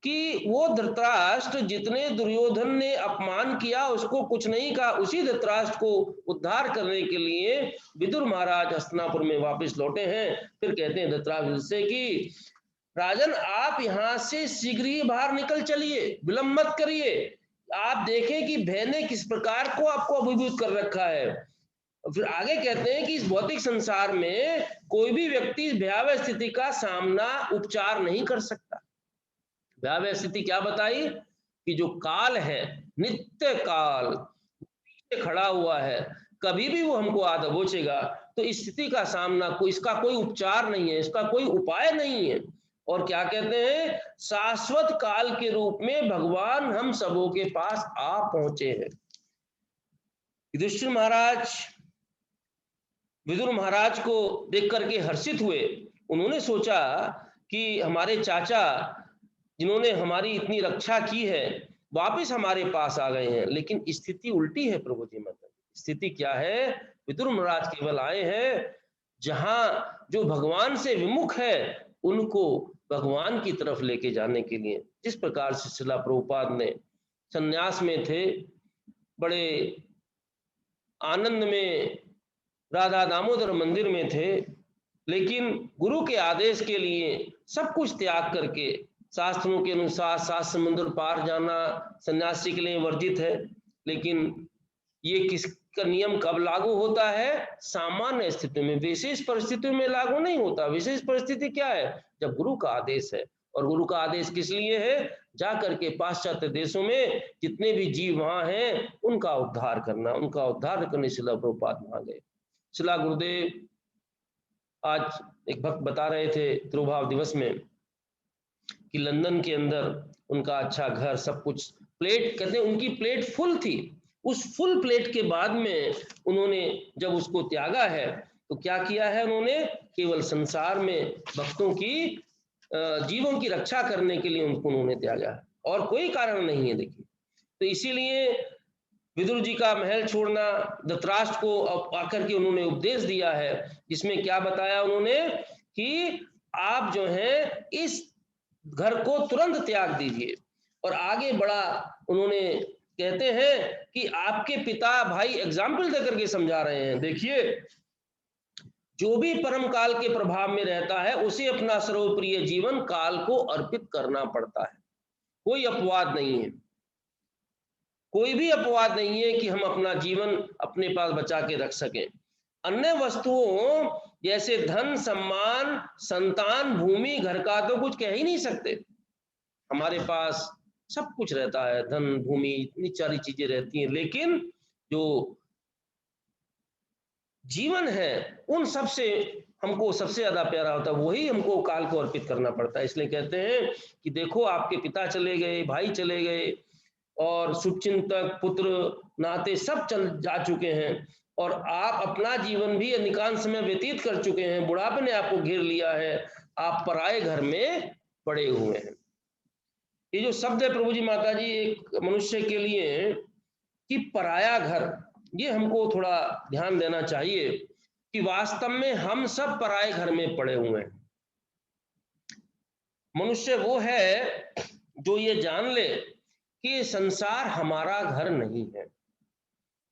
कि वो धृतराष्ट्र जितने दुर्योधन ने अपमान किया उसको कुछ नहीं कहा। उसी धृतराष्ट्र को उद्धार करने के लिए विदुर महाराज हस्तिनापुर में वापस लौटे हैं। फिर कहते हैं धृतराष्ट्र से कि राजन आप यहाँ से शीघ्र ही बाहर निकल चलिए, विलंब मत करिए। आप देखें कि भय ने किस प्रकार को आपको अभिभूत कर रखा है। फिर आगे कहते हैं कि इस भौतिक संसार में कोई भी व्यक्ति इस भयावह स्थिति का सामना उपचार नहीं कर सकता। भयावह स्थिति क्या बताई कि जो काल है, नित्य काल पीछे खड़ा हुआ है, कभी भी वो हमको आ दबोचेगा। तो इस स्थिति का सामना इसका कोई उपचार नहीं है, इसका कोई उपाय नहीं है। और क्या कहते हैं, शाश्वत काल के रूप में भगवान हम सबों के पास आ पहुंचे हैं। युधिष्ठिर महाराज विदुर महाराज को देख करके हर्षित हुए। उन्होंने सोचा कि हमारे चाचा जिन्होंने हमारी इतनी रक्षा की है वापस हमारे पास आ गए हैं, लेकिन स्थिति उल्टी है। प्रभु जी माता, स्थिति क्या है? विदुर महाराज केवल आए हैं जहां जो भगवान से विमुख है उनको भगवान की तरफ लेके जाने के लिए। जिस प्रकार से श्रील प्रभुपाद ने संन्यास में थे, बड़े आनंद में राधा दामोदर मंदिर में थे, लेकिन गुरु के आदेश के लिए सब कुछ त्याग करके, शास्त्रों के अनुसार 7 समुद्र पार जाना सन्यासी के लिए वर्जित है, लेकिन ये किसका नियम कब लागू होता है? सामान्य स्थिति में, विशेष परिस्थितियों में लागू नहीं होता। विशेष परिस्थिति क्या है? जब गुरु का आदेश है। और गुरु का आदेश किस लिए है? जा करके पाश्चात्य देशों में जितने भी जीव वहां हैं उनका उद्धार करना, उनका उद्धार करने शिला प्रभुपाद वहां गए। शिला गुरुदेव आज एक भक्त बता रहे थे तिरुभाव दिवस में कि लंदन के अंदर उनका अच्छा घर, सब कुछ, प्लेट कहते हैं उनकी प्लेट फुल थी। उस फुल प्लेट के बाद में उन्होंने जब उसको त्यागा है तो क्या किया है उन्होंने? केवल संसार में भक्तों की, जीवों की रक्षा करने के लिए उनको उन्होंने त्यागा है, और कोई कारण नहीं है। देखिए, तो इसीलिए विदुर जी का महल छोड़ना, धृतराष्ट्र को आकर के उन्होंने उपदेश दिया है, जिसमें क्या बताया उन्होंने कि आप जो है इस घर को तुरंत त्याग दीजिए। और आगे बढ़ा उन्होंने, कहते हैं कि आपके पिता भाई एग्जाम्पल देकर के समझा रहे हैं। देखिए, जो भी परम काल के प्रभाव में रहता है उसे अपना सर्वप्रिय जीवन काल को अर्पित करना पड़ता है। कोई अपवाद नहीं है, कोई भी अपवाद नहीं है कि हम अपना जीवन अपने पास बचा के रख सकें। अन्य वस्तुओं जैसे धन, सम्मान, संतान, भूमि, घर का तो कुछ कह ही नहीं सकते। हमारे पास सब कुछ रहता है, धन, भूमि, इतनी सारी चीजें रहती हैं, लेकिन जो जीवन है उन सब से हमको सबसे ज्यादा प्यारा होता है, वही हमको काल को अर्पित करना पड़ता है। इसलिए कहते हैं कि देखो, आपके पिता चले गए, भाई चले गए, और शुभचिंतक, पुत्र, नाते सब चल जा चुके हैं, और आप अपना जीवन भी अधिकांश समय व्यतीत कर चुके हैं, बुढ़ापे ने आपको घेर लिया है, आप पराए घर में पड़े हुए हैं। ये जो शब्द है प्रभु जी माता जी एक मनुष्य के लिए कि पराया घर, ये हमको थोड़ा ध्यान देना चाहिए कि वास्तव में हम सब पराए घर में पड़े हुए हैं। मनुष्य वो है जो ये जान ले कि संसार हमारा घर नहीं है।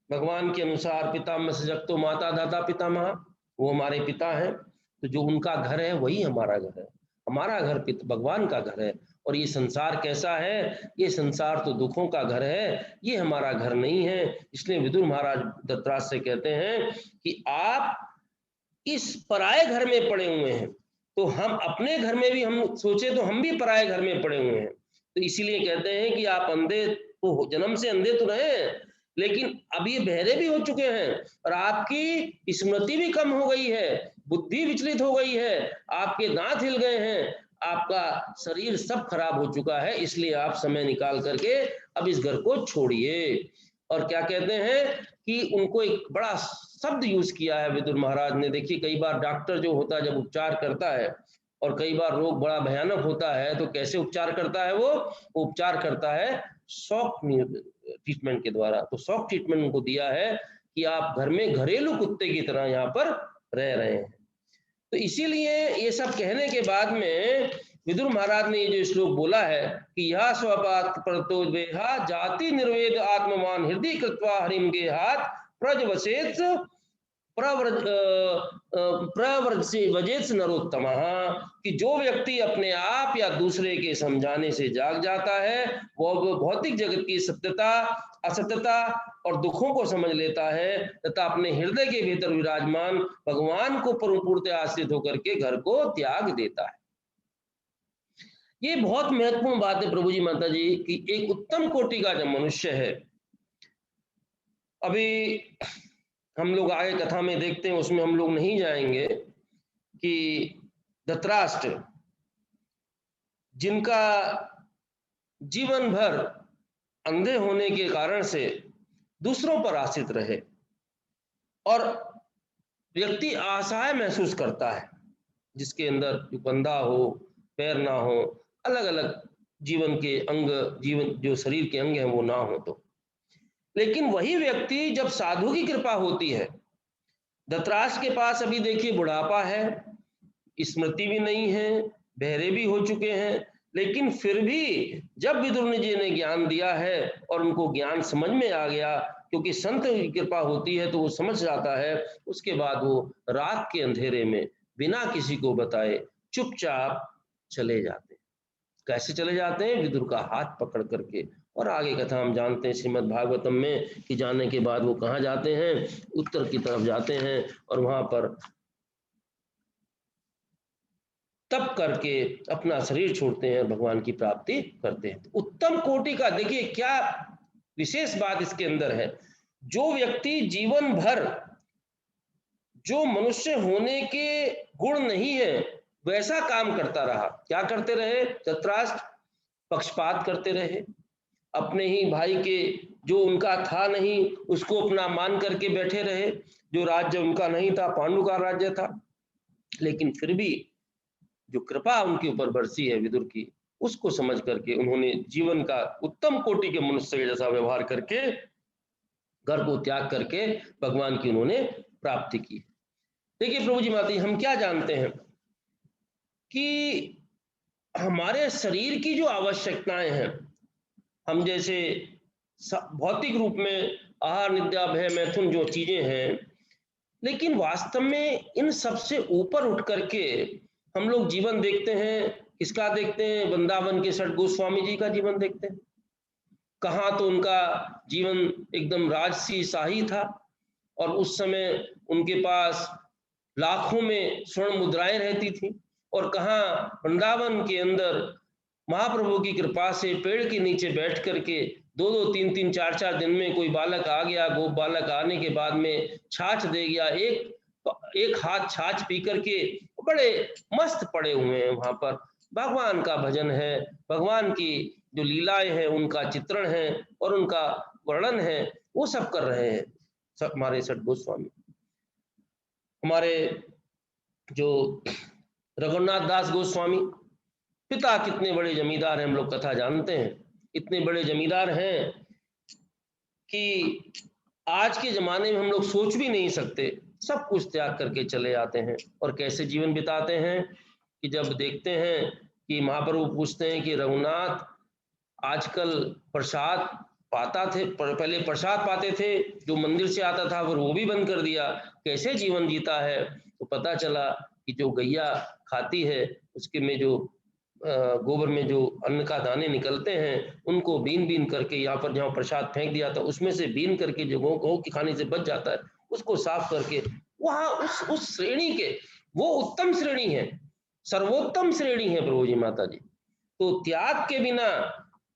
भगवान के अनुसार पितामह से जगतो माता दाता पितामह, वो हमारे पिता हैं, तो जो उनका घर है वही हमारा घर है। हमारा घर भगवान का घर है। और ये संसार कैसा है? ये संसार तो दुखों का घर है, ये हमारा घर नहीं है। इसलिए विदुर महाराज धृतराष्ट्र से कहते हैं कि आप इस पराये घर में पड़े हुए हैं, तो हम अपने घर में भी हम सोचे तो हम भी पराये घर में पड़े हुए हैं। तो इसीलिए कहते हैं कि आप अंधे तो जन्म से अंधे तो रहे, लेकिन अब ये बहरे भी हो चुके हैं, और आपकी स्मृति भी कम हो गई है, बुद्धि विचलित हो गई है, आपके दांत हिल गए हैं, आपका शरीर सब खराब हो चुका है। इसलिए आप समय निकाल करके अब इस घर को छोड़िए। और क्या कहते हैं कि उनको एक बड़ा शब्द यूज किया है विदुर महाराज ने। देखिए, कई बार डॉक्टर जो होता है जब उपचार करता है, और कई बार रोग बड़ा भयानक होता है, तो कैसे उपचार करता है? वो उपचार करता है शॉक ट्रीटमेंट के द्वारा। तो शॉक ट्रीटमेंट उनको दिया है कि आप घर में घरेलू कुत्ते की तरह यहाँ पर रह रहे हैं। तो इसीलिए ये सब कहने के बाद में विदुर महाराज ने ये जो श्लोक बोला है कि यह स्वपात परतो वेहा जाति निर्वेद आत्मवान हृदय कृत्वा हरिम के हाथ प्रजवसेत प्रव्रजेत नरोत्तम, कि जो व्यक्ति अपने आप या दूसरे के समझाने से जाग जाता है, वह भौतिक जगत की सत्यता, असत्यता और दुखों को समझ लेता है, तथा अपने हृदय के भीतर विराजमान भगवान को पूर्णतः आश्रित होकर के घर को त्याग देता है। ये बहुत महत्वपूर्ण बात है प्रभु जी माता जी कि एक उत्तम कोटि का जो मनुष्य है, अभी हम लोग आगे कथा में देखते हैं, उसमें हम लोग नहीं जाएंगे, कि धृतराष्ट्र जिनका जीवन भर अंधे होने के कारण से दूसरों पर आश्रित रहे, और व्यक्ति असहाय महसूस करता है, जिसके अंदर कंधा हो, पैर ना हो, अलग अलग जीवन के अंग, जीवन जो शरीर के अंग हैं वो ना हो, तो लेकिन वही व्यक्ति जब साधु की कृपा होती है, धृतराष्ट्र के पास अभी देखिए बुढ़ापा है, स्मृति भी नहीं है, बहरे भी हो चुके हैं, लेकिन फिर भी जब विदुर जी ने ज्ञान दिया है और उनको ज्ञान समझ में आ गया, क्योंकि संत की कृपा होती है तो वो समझ जाता है, उसके बाद वो रात के अंधेरे में बिना किसी को बताए चुपचाप चले जाते हैं। कैसे चले जाते हैं? विदुर का हाथ पकड़ करके, और आगे कथा हम जानते हैं श्रीमद् भागवतम में कि जाने के बाद वो कहाँ जाते हैं, उत्तर की तरफ जाते हैं और वहां पर तप करके अपना शरीर छोड़ते हैं और भगवान की प्राप्ति करते हैं। तो उत्तम कोटि का देखिए क्या विशेष बात इसके अंदर है। जो व्यक्ति जीवन भर जो मनुष्य होने के गुण नहीं है वैसा काम करता रहा, क्या करते रहे, धृतराष्ट्र पक्षपात करते रहे, अपने ही भाई के जो उनका था नहीं उसको अपना मान करके बैठे रहे, जो राज्य उनका नहीं था, पांडु का राज्य था, लेकिन फिर भी जो कृपा उनके ऊपर बरसी है विदुर की, उसको समझ करके उन्होंने जीवन का उत्तम कोटि के मनुष्य के जैसा व्यवहार करके घर को त्याग करके भगवान की उन्होंने प्राप्ति की। देखिए प्रभु जी माता, हम क्या जानते हैं कि हमारे शरीर की जो आवश्यकताएं हैं, हम जैसे भौतिक रूप में आहार निद्रा भय मैथुन जो चीजें हैं, लेकिन वास्तव में इन सबसे ऊपर उठ करके हम लोग जीवन देखते हैं। किसका देखते हैं? वृंदावन के षट गोस्वामी जी का जीवन देखते हैं। कहाँ तो उनका जीवन एकदम राजसी शाही था और उस समय उनके पास लाखों में स्वर्ण मुद्राएं रहती थी, और कहाँ वृंदावन के अंदर महाप्रभु की कृपा से पेड़ के नीचे बैठ करके 2-2, 3-3, 4-4 दिन में कोई बालक आ गया, गोप बालक आने के बाद में छाछ दे गया, एक हाथ छाछ पी करके बड़े मस्त पड़े हुए हैं। वहां पर भगवान का भजन है, भगवान की जो लीलाएं हैं उनका चित्रण है और उनका वर्णन है, वो सब कर रहे हैं हमारे षट गोस्वामी। हमारे जो रघुनाथ दास गोस्वामी, पिता कितने बड़े जमींदार हैं, हम लोग कथा जानते हैं। इतने बड़े जमींदार हैं कि आज के जमाने में हम लोग सोच भी नहीं सकते, सब कुछ त्याग करके चले आते हैं और कैसे जीवन बिताते हैं कि जब देखते हैं कि महाप्रभु पूछते हैं कि रघुनाथ आजकल प्रसाद पाता थे, पहले प्रसाद पाते थे, जो मंदिर से आता था फिर वो भी बंद कर दिया, कैसे जीवन जीता है? तो पता चला कि जो गैया खाती है उसके में जो गोबर में जो अन्न का दाने निकलते हैं उनको बीन बीन करके यहाँ पर जहाँ प्रसाद फेंक दिया था उसमें से बीन करके जो गौ के खाने से बच जाता है उसको साफ करके वहाँ उस श्रेणी के, वो उत्तम श्रेणी है, सर्वोत्तम श्रेणी है प्रभु जी माता जी। तो त्याग के बिना,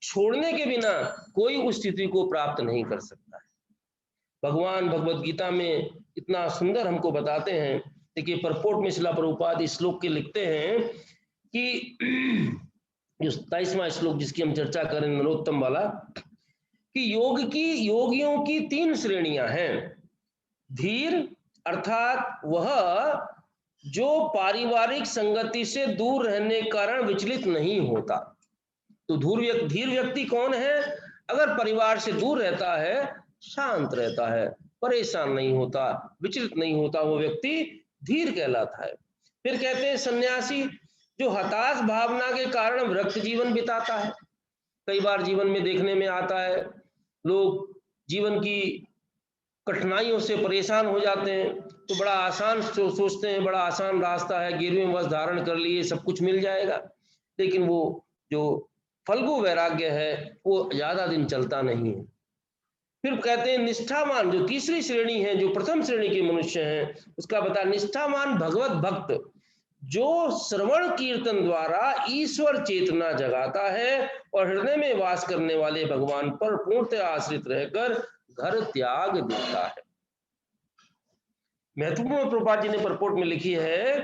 छोड़ने के बिना कोई उस स्थिति को प्राप्त नहीं कर सकता है। भगवान भगवत गीता में इतना सुंदर हमको बताते हैं। देखिए परपोर्ट में श्रील प्रभुपाद इस श्लोक के लिखते हैं कि जो 27वां श्लोक जिसकी हम चर्चा करें नरोत्तम वाला, कि योगियों की 3 श्रेणियां हैं। धीर अर्थात वह जो पारिवारिक संगति से दूर रहने के कारण विचलित नहीं होता। तो धीर व्यक्ति कौन है? अगर परिवार से दूर रहता है, शांत रहता है, परेशान नहीं होता, विचलित नहीं होता, वो व्यक्ति धीर कहलाता है। फिर कहते हैं सन्यासी, जो हताश भावना के कारण विरक्त जीवन बिताता है। कई बार जीवन में देखने में आता है लोग जीवन की कठिनाइयों से परेशान हो जाते हैं तो बड़ा आसान सोचते हैं, बड़ा आसान रास्ता है, गिरवे वस्त्र धारण कर लिए सब कुछ मिल जाएगा, लेकिन वो जो फल्गु वैराग्य है वो ज्यादा दिन चलता नहीं है। फिर कहते हैं निष्ठावान, जो तीसरी श्रेणी है, जो प्रथम श्रेणी के मनुष्य हैं, उसका बता निष्ठावान भगवत भक्त, जो श्रवण कीर्तन द्वारा ईश्वर चेतना जगाता है और हृदय में वास करने वाले भगवान पर पूर्णतः आश्रित रहकर घर त्याग देता है। महत्वपूर्ण प्रभुपाद जी ने परपोर्ट में लिखी है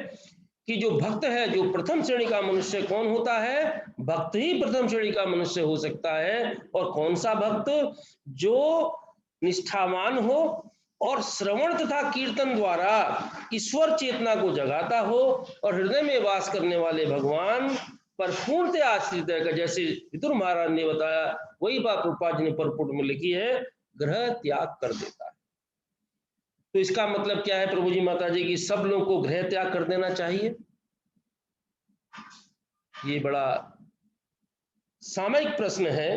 कि जो भक्त है, जो प्रथम श्रेणी का मनुष्य कौन होता है? भक्त ही प्रथम श्रेणी का मनुष्य हो सकता है। और कौन सा भक्त? जो निष्ठावान हो और श्रवण तथा कीर्तन द्वारा ईश्वर चेतना को जगाता हो और हृदय में वास करने वाले भगवान पर पूर्णतः आश्रित रहकर, जैसे विदुर महाराज ने बताया वही बात प्रभुपाद जी ने परपोर्ट में लिखी है, ग्रह त्याग कर देता है। तो इसका मतलब क्या है प्रभु जी माता जी की सब लोगों को गृह त्याग कर देना चाहिए? ये बड़ा सामयिक प्रश्न है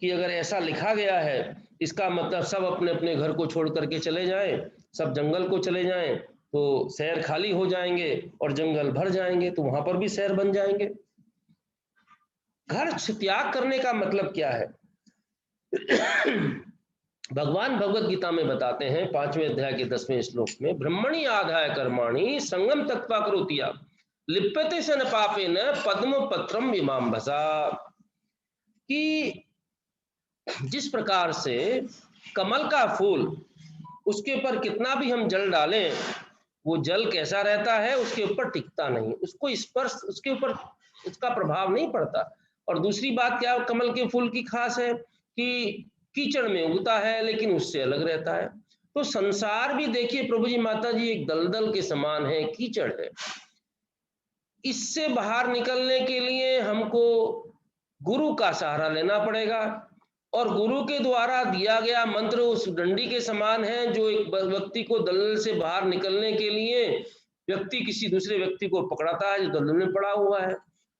कि अगर ऐसा लिखा गया है इसका मतलब सब अपने अपने घर को छोड़ करके चले जाएं, सब जंगल को चले जाएं तो शहर खाली हो जाएंगे और जंगल भर जाएंगे तो वहां पर भी शहर बन जाएंगे। घर त्याग करने का मतलब क्या है? भगवान भगवत गीता में बताते हैं 5वें अध्याय के 10वें श्लोक में, ब्रह्मणि आधाय कर्माणि संगम त्यक्त्वा करोति यः लिप्यते स न पापेन पद्म पत्रम इमाम्भसा। कि जिस प्रकार से कमल का फूल, उसके ऊपर कितना भी हम जल डालें, वो जल कैसा रहता है, उसके ऊपर टिकता नहीं, उसको स्पर्श, उसके ऊपर उसका प्रभाव नहीं पड़ता। और दूसरी बात क्या कमल के फूल की खास है कि कीचड़ में उगता है लेकिन उससे अलग रहता है। तो संसार भी देखिए प्रभु जी माता जी एक दलदल के समान है, कीचड़ है। इससे बाहर निकलने के लिए हमको गुरु का सहारा लेना पड़ेगा, और गुरु के द्वारा दिया गया मंत्र उस डंडी के समान है जो एक व्यक्ति को दलदल से बाहर निकलने के लिए व्यक्ति किसी दूसरे व्यक्ति को पकड़ाता है जो दलदल में पड़ा हुआ है।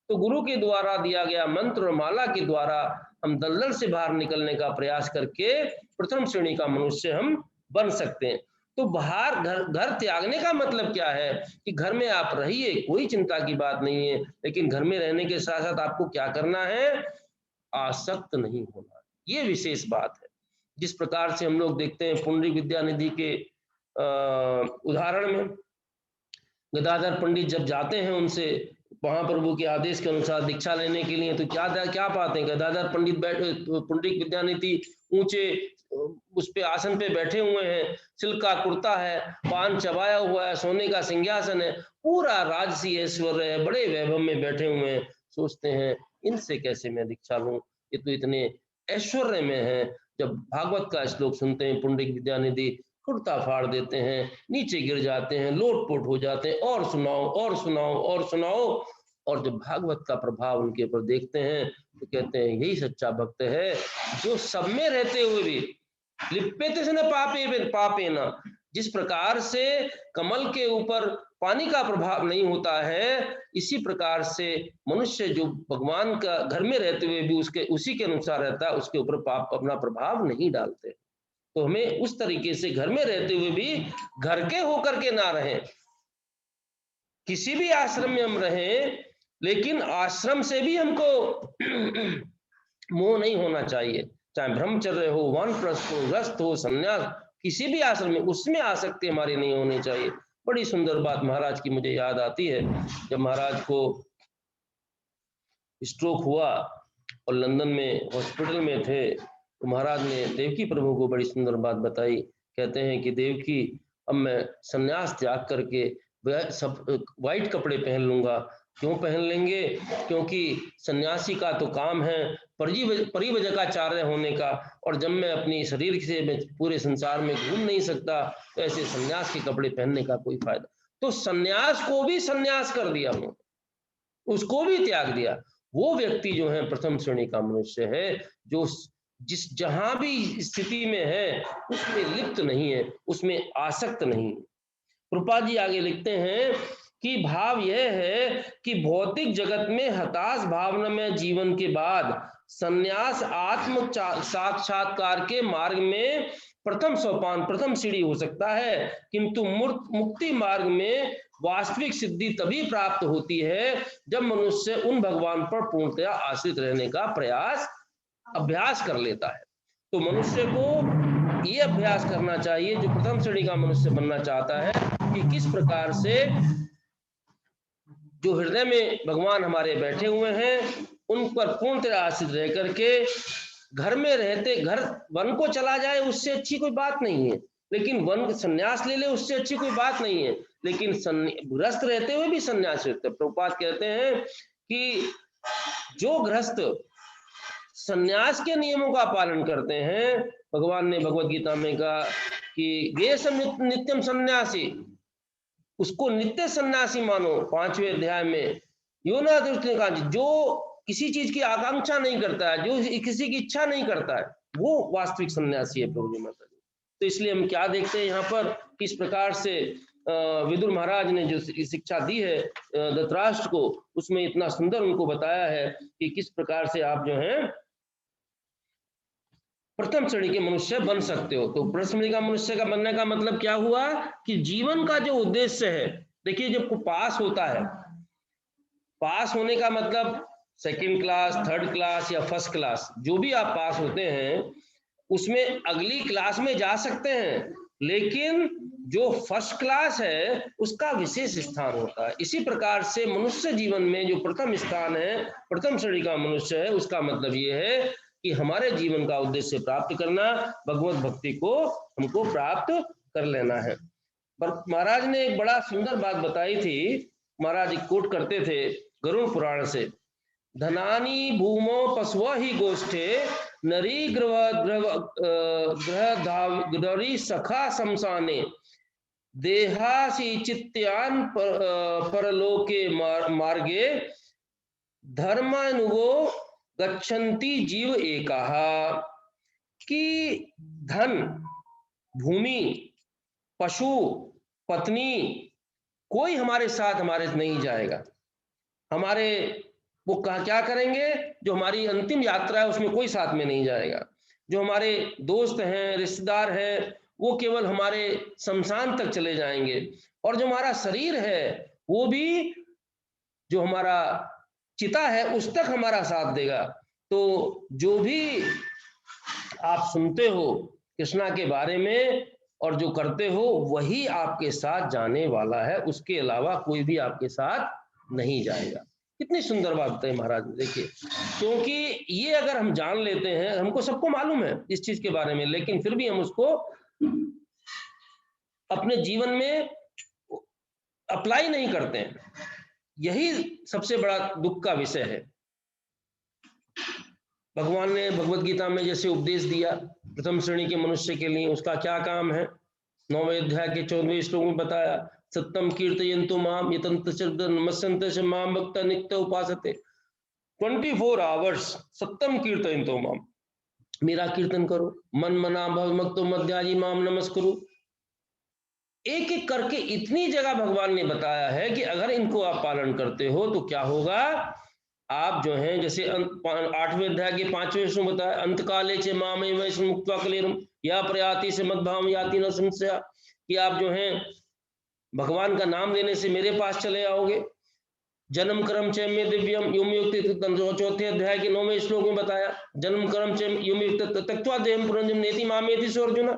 तो गुरु के द्वारा दिया गया मंत्र और माला के द्वारा हम दलदल से बाहर निकलने का प्रयास करके प्रथम श्रेणी का मनुष्य हम बन सकते हैं। तो बाहर घर त्यागने का मतलब क्या है कि घर में आप रहिए, कोई चिंता की बात नहीं है, लेकिन घर में रहने के साथ साथ आपको क्या करना है, आसक्त नहीं होना। ये विशेष बात है। जिस प्रकार से हम लोग देखते हैं पुंडरीक विद्यानिधि के उदाहरण में, गदाधर पंडित जब जाते हैं उनसे महाप्रभु के आदेश के अनुसार दीक्षा लेने के लिए, तो क्या पाते हैं, गदाधर पंडित पुंडरीक विद्यानिधि ऊंचे उस पे आसन पे बैठे हुए हैं, सिल्क का कुर्ता है, पान चबाया हुआ है, सोने का सिंहासन है, पूरा राजसी ऐश्वर्य है, बड़े वैभव में बैठे हुए हैं। सोचते हैं इनसे कैसे मैं दीक्षा लूं, ये तो इतने ऐश्वर्य में है। जब भागवत का श्लोक सुनते हैं पुंडरीक विद्यानिधि कुर्ता फाड़ देते हैं, नीचे गिर जाते हैं, लोटपोट हो जाते हैं, और सुनाओ और सुनाओ और सुनाओ। और जब भागवत का प्रभाव उनके ऊपर देखते हैं तो कहते हैं यही सच्चा भक्त है जो सब में रहते हुए भी लिप्यते स न पापे न। जिस प्रकार से कमल के ऊपर पानी का प्रभाव नहीं होता है, इसी प्रकार से मनुष्य जो भगवान का घर में रहते हुए भी उसके उसी के अनुसार रहता है, उसके ऊपर पाप अपना प्रभाव नहीं डालते। तो हमें उस तरीके से घर में रहते हुए भी घर के होकर के ना रहें, किसी भी आश्रम में हम रहें, लेकिन आश्रम से भी हमको मोह नहीं होना चाहिए। चाहे ब्रह्मचर्य हो, वानप्रस्थ हो, गृहस्थ हो, संन्यास, किसी भी आश्रम में उसमें आसक्ति हमारी नहीं होनी चाहिए। बड़ी सुंदर बात महाराज की मुझे याद आती है, जब महाराज को स्ट्रोक हुआ और लंदन में हॉस्पिटल में थे, तो महाराज ने देवकी प्रभु को बड़ी सुंदर बात बताई। कहते हैं कि देवकी, अब मैं संन्यास त्याग करके सब व्हाइट कपड़े पहन लूंगा। क्यों पहन लेंगे? क्योंकि सन्यासी का तो काम है परिव्रजकाचार्य होने का, और जब मैं अपनी शरीर से मैं पूरे संसार में घूम नहीं सकता, तो ऐसे सन्यास के कपड़े पहनने का कोई फायदा। तो सन्यास को भी सन्यास कर दिया उन्होंने, उसको भी त्याग दिया। वो व्यक्ति जो है प्रथम श्रेणी का मनुष्य है, जो जहां भी स्थिति में है उसमें लिप्त नहीं है, उसमें आसक्त नहीं है। प्रभुपाद जी आगे लिखते हैं कि भाव यह है कि भौतिक जगत में हताश भावना में जीवन के बाद संन्यास आत्म साक्षात्कार के मार्ग में प्रथम सोपान, प्रथम सीढ़ी हो सकता है, किंतु मुक्ति मार्ग में वास्तविक सिद्धि तभी प्राप्त होती है जब मनुष्य उन भगवान पर पूर्णतया आश्रित रहने का अभ्यास कर लेता है। तो मनुष्य को ये अभ्यास करना चाहिए, जो प्रथम श्रेणी का मनुष्य बनना चाहता है, कि किस प्रकार से जो हृदय में भगवान हमारे बैठे हुए हैं उन पर पूर्णतः आश्रित रह करके घर में रहते, घर वन को चला जाए उससे अच्छी कोई बात नहीं है, लेकिन वन संन्यास ले ले उससे अच्छी कोई बात नहीं है, लेकिन गृहस्थ रहते हुए भी संन्यास लेते। प्रभुपाद कहते हैं कि जो गृहस्थ संन्यास के नियमों का पालन करते हैं, भगवान ने भगवत गीता में कहा कि गेशम नित्यम सन्यासी, उसको नित्य सन्यासी मानो। 5वें अध्याय में योना का, जो किसी चीज की आकांक्षा नहीं करता है, जो किसी की इच्छा नहीं करता है, वो वास्तविक सन्यासी है प्रभु जी माता जी। तो इसलिए हम क्या देखते हैं यहाँ पर, किस प्रकार से विदुर महाराज ने जो शिक्षा दी है धृतराष्ट्र को, उसमें इतना सुंदर उनको बताया है कि किस प्रकार से आप जो है प्रथम श्रेणी के मनुष्य बन सकते हो। तो प्रथम श्रेणी का मनुष्य का बनने का मतलब क्या हुआ कि जीवन का जो उद्देश्य है, देखिए जब पास होता है, पास होने का मतलब सेकंड क्लास, थर्ड क्लास या फर्स्ट क्लास, जो भी आप पास होते हैं उसमें अगली क्लास में जा सकते हैं, लेकिन जो फर्स्ट क्लास है उसका विशेष स्थान होता है। इसी प्रकार से मनुष्य जीवन में जो प्रथम स्थान है, प्रथम श्रेणी का मनुष्य है, उसका मतलब ये है कि हमारे जीवन का उद्देश्य प्राप्त करना, भगवत भक्ति को हमको प्राप्त कर लेना है। पर महाराज ने एक बड़ा सुंदर बात बताई थी। महाराज एक कोट करते थे गरुड़ पुराण से, धनानी भूमो पशव ही गोष्ठे नरी ग्रह सखा शमशाने देहासी चित्यान परलोके मार्गे धर्मानुगो गच्छन्ति जीव एकाः। कि धन, भूमि, पशु, पत्नी, कोई हमारे साथ हमारे नहीं जाएगा। हमारे वो क्या करेंगे, जो हमारी अंतिम यात्रा है उसमें कोई साथ में नहीं जाएगा। जो हमारे दोस्त हैं, रिश्तेदार हैं, वो केवल हमारे शमशान तक चले जाएंगे, और जो हमारा शरीर है वो भी, जो हमारा चिता है उस तक हमारा साथ देगा। तो जो भी आप सुनते हो कृष्णा के बारे में और जो करते हो वही आपके साथ जाने वाला है, उसके अलावा कोई भी आपके साथ नहीं जाएगा। कितनी सुंदर बात बताई महाराज ने, देखिए। क्योंकि ये अगर हम जान लेते हैं, हमको सबको मालूम है इस चीज के बारे में, लेकिन फिर भी हम उसको अपने जीवन में अप्लाई नहीं करते हैं, यही सबसे बड़ा दुख का विषय है। भगवान ने भगवत गीता में जैसे उपदेश दिया प्रथम श्रेणी के मनुष्य के लिए, उसका क्या काम है, 9वें अध्याय के 14वें श्लोक में बताया, सत्यम कीर्तयन्तु माम यतन्त नमस्यन्त च माम भक्त नित्य उपासते। 24 आवर्स सत्यम कीर्तयन्तु माम, मेरा कीर्तन करो, मन मना भव मक्तो मध्याजी माम नमस्कुरु। एक एक करके इतनी जगह भगवान ने बताया है कि अगर इनको आप पालन करते हो तो क्या होगा। आप जो हैं, जैसे 8वें अध्याय के 5वें श्लोक बताया, अंतकाले च मामे वैष्णव मुक्त्वा कलेरम या प्रयाति से मद्भाव याति न संशया, कि आप जो हैं भगवान का नाम लेने से मेरे पास चले आओगे। जन्म कर्म च में दिव्यम युक्त, चौथे अध्याय के 9वें श्लोक में बताया, जन्म कर्म च युक्त तत्वा देहम पुनर्जन्म नेति मामेति सो अर्जुन।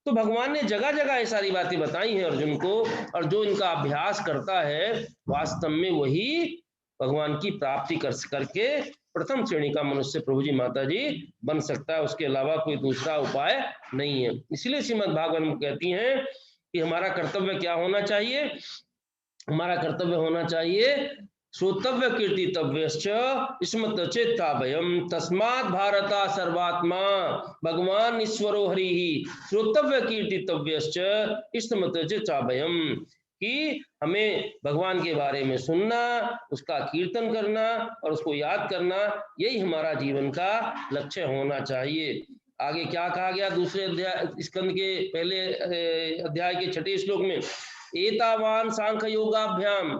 तो भगवान ने जगह जगह ये सारी बातें बताई हैं अर्जुन को, और जो इनका अभ्यास करता है वास्तव में वही भगवान की प्राप्ति करके प्रथम श्रेणी का मनुष्य प्रभु जी माता जी बन सकता है, उसके अलावा कोई दूसरा उपाय नहीं है। इसलिए श्रीमद् भागवत कहती हैं कि हमारा कर्तव्य क्या होना चाहिए, हमारा कर्तव्य होना चाहिए श्रोतव्य कीर्तितव्यश्च स्मृत चेत्ताभयम् तस्मात् भारता सर्वात्मा भगवान ईश्वरो हरिः श्रोतव्य कीर्तितव्यश्च स्मृत चेत्ताभयम्, कि हमें भगवान के बारे में सुनना, उसका कीर्तन करना और उसको याद करना, यही हमारा जीवन का लक्ष्य होना चाहिए। आगे क्या कहा गया दूसरे अध्याय स्कंद के पहले अध्याय के 6वें श्लोक में, एतावान सांख्य योगाभ्याम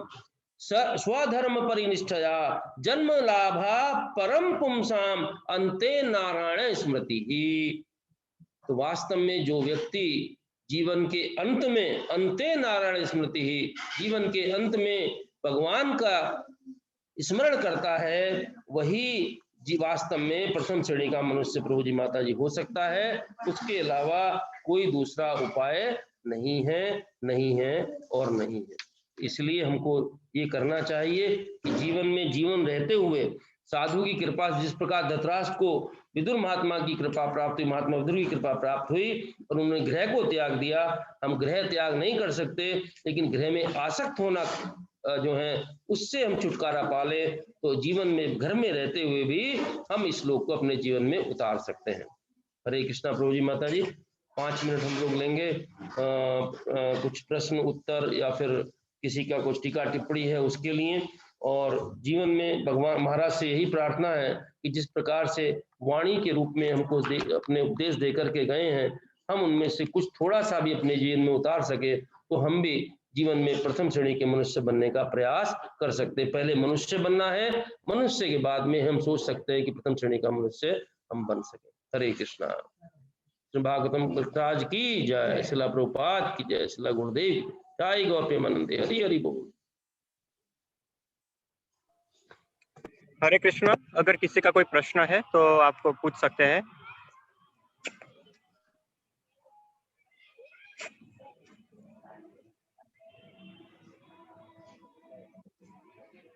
स्वधर्म परिनिष्ठया जन्म लाभा परम पुंसाम अंते नारायण स्मृति ही। तो वास्तव में जो व्यक्ति जीवन के अंत में, अंते नारायण स्मृति ही, जीवन के अंत में भगवान का स्मरण करता है, वही वास्तव में प्रथम श्रेणी का मनुष्य प्रभु जी माता जी हो सकता है। उसके अलावा कोई दूसरा उपाय नहीं है, नहीं है और नहीं है। इसलिए हमको ये करना चाहिए कि जीवन में जीवन रहते हुए साधु की कृपा, जिस प्रकार धृतराष्ट्र को विदुर महात्मा की कृपा प्राप्त हुई, महात्मा विदुर की कृपा प्राप्त हुई और उन्होंने ग्रह को त्याग दिया, हम ग्रह त्याग नहीं कर सकते, लेकिन ग्रह में आसक्त होना जो है उससे हम छुटकारा पाले, तो जीवन में घर में रहते हुए भी हम इस श्लोक को अपने जीवन में उतार सकते हैं। हरे कृष्णा प्रभु जी माता जी। 5 मिनट हम लोग लेंगे, कुछ प्रश्न उत्तर या फिर किसी का कुछ टीका टिप्पणी है उसके लिए। और जीवन में भगवान महाराज से यही प्रार्थना है कि जिस प्रकार से वाणी के रूप में हमको अपने उपदेश दे करके गए हैं, हम उनमें से कुछ थोड़ा सा भी अपने जीवन में उतार सके तो हम भी जीवन में प्रथम श्रेणी के मनुष्य बनने का प्रयास कर सकते हैं। पहले मनुष्य बनना है, मनुष्य के बाद में हम सोच सकते हैं कि प्रथम श्रेणी का मनुष्य हम बन सके। हरे कृष्णा। भागवतम राज की जय, शिला प्रभुपाद की जय, शिला गुरुदेव जय, गौर प्रेमानंदे। हरि हरि बोल। हरे कृष्णा। अगर किसी का कोई प्रश्न है तो आपको पूछ सकते हैं।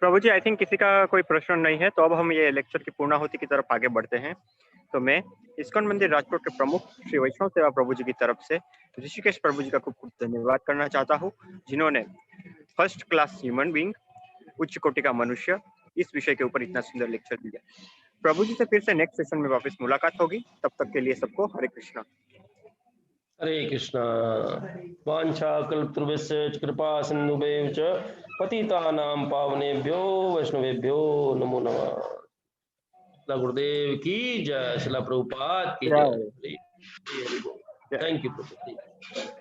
प्रभु जी, आई थिंक किसी का कोई प्रश्न नहीं है, तो अब हम ये लेक्चर की पूर्णाहुति की तरफ आगे बढ़ते हैं। तो मैं इस्कॉन मंदिर राजकोट के प्रमुख श्री वैष्णव सेवा प्रभु जी की तरफ से ऋषिकेश प्रभु जी का खूब खूब धन्यवाद करना चाहता हूँ, जिन्होंने फर्स्ट क्लास ह्यूमन बीइंग, उच्च कोटि का मनुष्य, इस विषय के ऊपर इतना सुंदर लेक्चर दिया। प्रभु जी से फिर से नेक्स्ट सेशन में वापस मुलाकात होगी। तब तक के लिए सबको हरे कृष्णा। हरे कृष्णा। वाञ्छाकल्पतरुभ्यश्च कृपा सिन्धुभ्यश्च च पतितानां पावनेभ्यो वैष्णवेभ्यो नमो नमः। शिला गुरुदेव की जय, शिला प्रभुपाद की जय। Thank you Prabhu.